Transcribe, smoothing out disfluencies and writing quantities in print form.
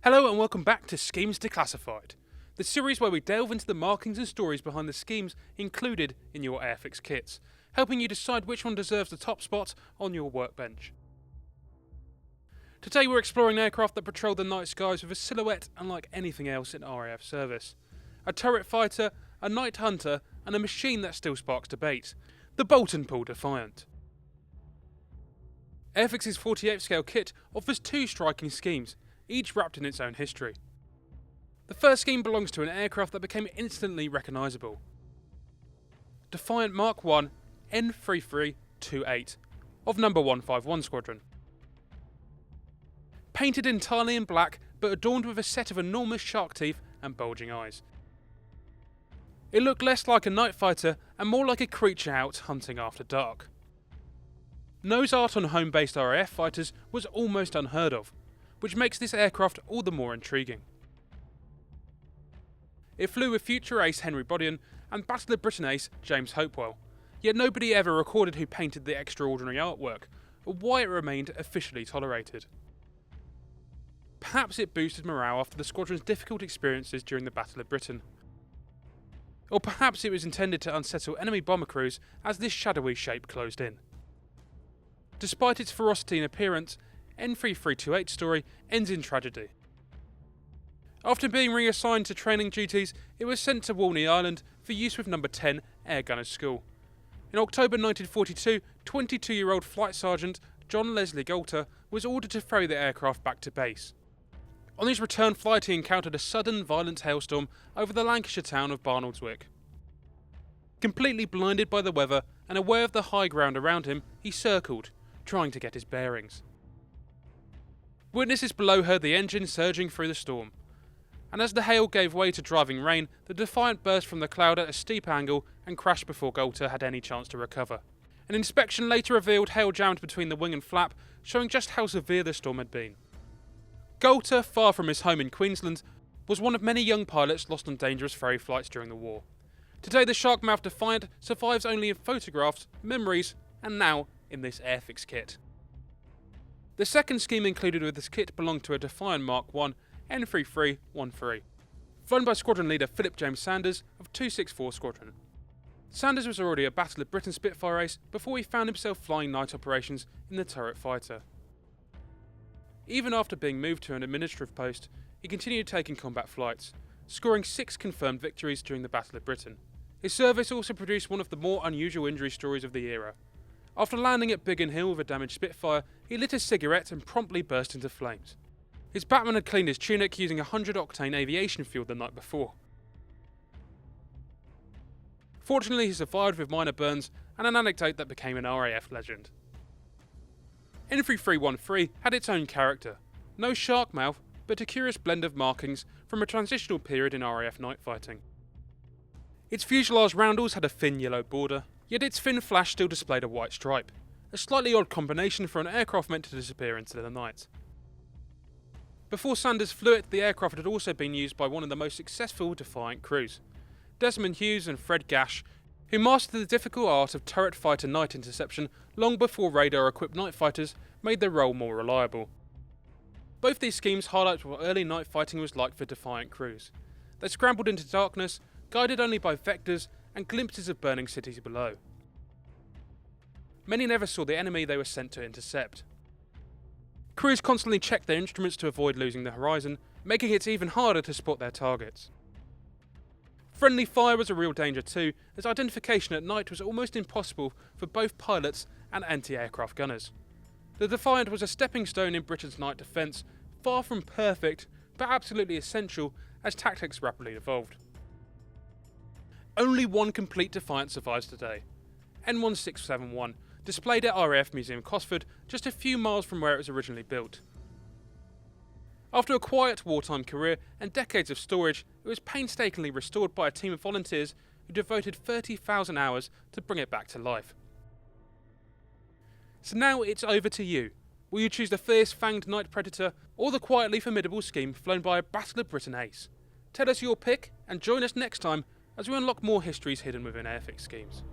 Hello and welcome back to Schemes Declassified, the series where we delve into the markings and stories behind the schemes included in your Airfix kits, helping you decide which one deserves the top spot on your workbench. Today we're exploring aircraft that patrol the night skies with a silhouette unlike anything else in RAF service. A turret fighter, a night hunter, and a machine that still sparks debate, the Boulton Paul Defiant. Airfix's 48th scale kit offers two striking schemes, each wrapped in its own history. The first scheme belongs to an aircraft that became instantly recognisable. Defiant Mark I N3328 of No. 151 Squadron. Painted entirely in black but adorned with a set of enormous shark teeth and bulging eyes. It looked less like a Nightfighter and more like a creature out hunting after dark. Nose art on home-based RAF fighters was almost unheard of, which makes this aircraft all the more intriguing. It flew with future ace Henry Boddian and Battle of Britain ace James Hopewell, yet nobody ever recorded who painted the extraordinary artwork, or why it remained officially tolerated. Perhaps it boosted morale after the squadron's difficult experiences during the Battle of Britain. Or perhaps it was intended to unsettle enemy bomber crews as this shadowy shape closed in. Despite its ferocity in appearance, N3328's story ends in tragedy. After being reassigned to training duties, it was sent to Walney Island for use with No. 10 Air Gunners School. In October 1942, 22-year-old Flight Sergeant John Leslie Galter was ordered to ferry the aircraft back to base. On his return flight he encountered a sudden violent hailstorm over the Lancashire town of Barnoldswick. Completely blinded by the weather and aware of the high ground around him, he circled, trying to get his bearings. Witnesses below heard the engine surging through the storm, and as the hail gave way to driving rain, the Defiant burst from the cloud at a steep angle and crashed before Galter had any chance to recover. An inspection later revealed hail jammed between the wing and flap, showing just how severe the storm had been. Galter, far from his home in Queensland, was one of many young pilots lost on dangerous ferry flights during the war. Today the shark-mouthed Defiant survives only in photographs, memories, and now in this Airfix kit. The second scheme included with this kit belonged to a Defiant Mark I N3313, flown by squadron leader Philip James Sanders of 264 Squadron. Sanders was already a Battle of Britain Spitfire ace before he found himself flying night operations in the turret fighter. Even after being moved to an administrative post, he continued taking combat flights, scoring 6 confirmed victories during the Battle of Britain. His service also produced one of the more unusual injury stories of the era. After landing at Biggin Hill with a damaged Spitfire, he lit a cigarette and promptly burst into flames. His Batman had cleaned his tunic using 100-octane aviation fuel the night before. Fortunately, he survived with minor burns and an anecdote that became an RAF legend. N3313 had its own character, no shark mouth, but a curious blend of markings from a transitional period in RAF night fighting. Its fuselage roundels had a thin yellow border, yet its fin flash still displayed a white stripe, a slightly odd combination for an aircraft meant to disappear into the night. Before Sanders flew it, the aircraft had also been used by one of the most successful Defiant crews, Desmond Hughes and Fred Gash, who mastered the difficult art of turret fighter night interception long before radar-equipped night fighters made their role more reliable. Both these schemes highlight what early night fighting was like for Defiant crews. They scrambled into darkness, guided only by vectors and glimpses of burning cities below. Many never saw the enemy they were sent to intercept. Crews constantly checked their instruments to avoid losing the horizon, making it even harder to spot their targets. Friendly fire was a real danger too, as identification at night was almost impossible for both pilots and anti-aircraft gunners. The Defiant was a stepping stone in Britain's night defence, far from perfect, but absolutely essential as tactics rapidly evolved. Only one complete Defiant survives today, N1671, displayed at RAF Museum Cosford, just a few miles from where it was originally built. After a quiet wartime career and decades of storage, it was painstakingly restored by a team of volunteers who devoted 30,000 hours to bring it back to life. So now it's over to you. Will you choose the fierce fanged night predator or the quietly formidable scheme flown by a Battle of Britain ace? Tell us your pick and join us next time as we unlock more histories hidden within Airfix schemes.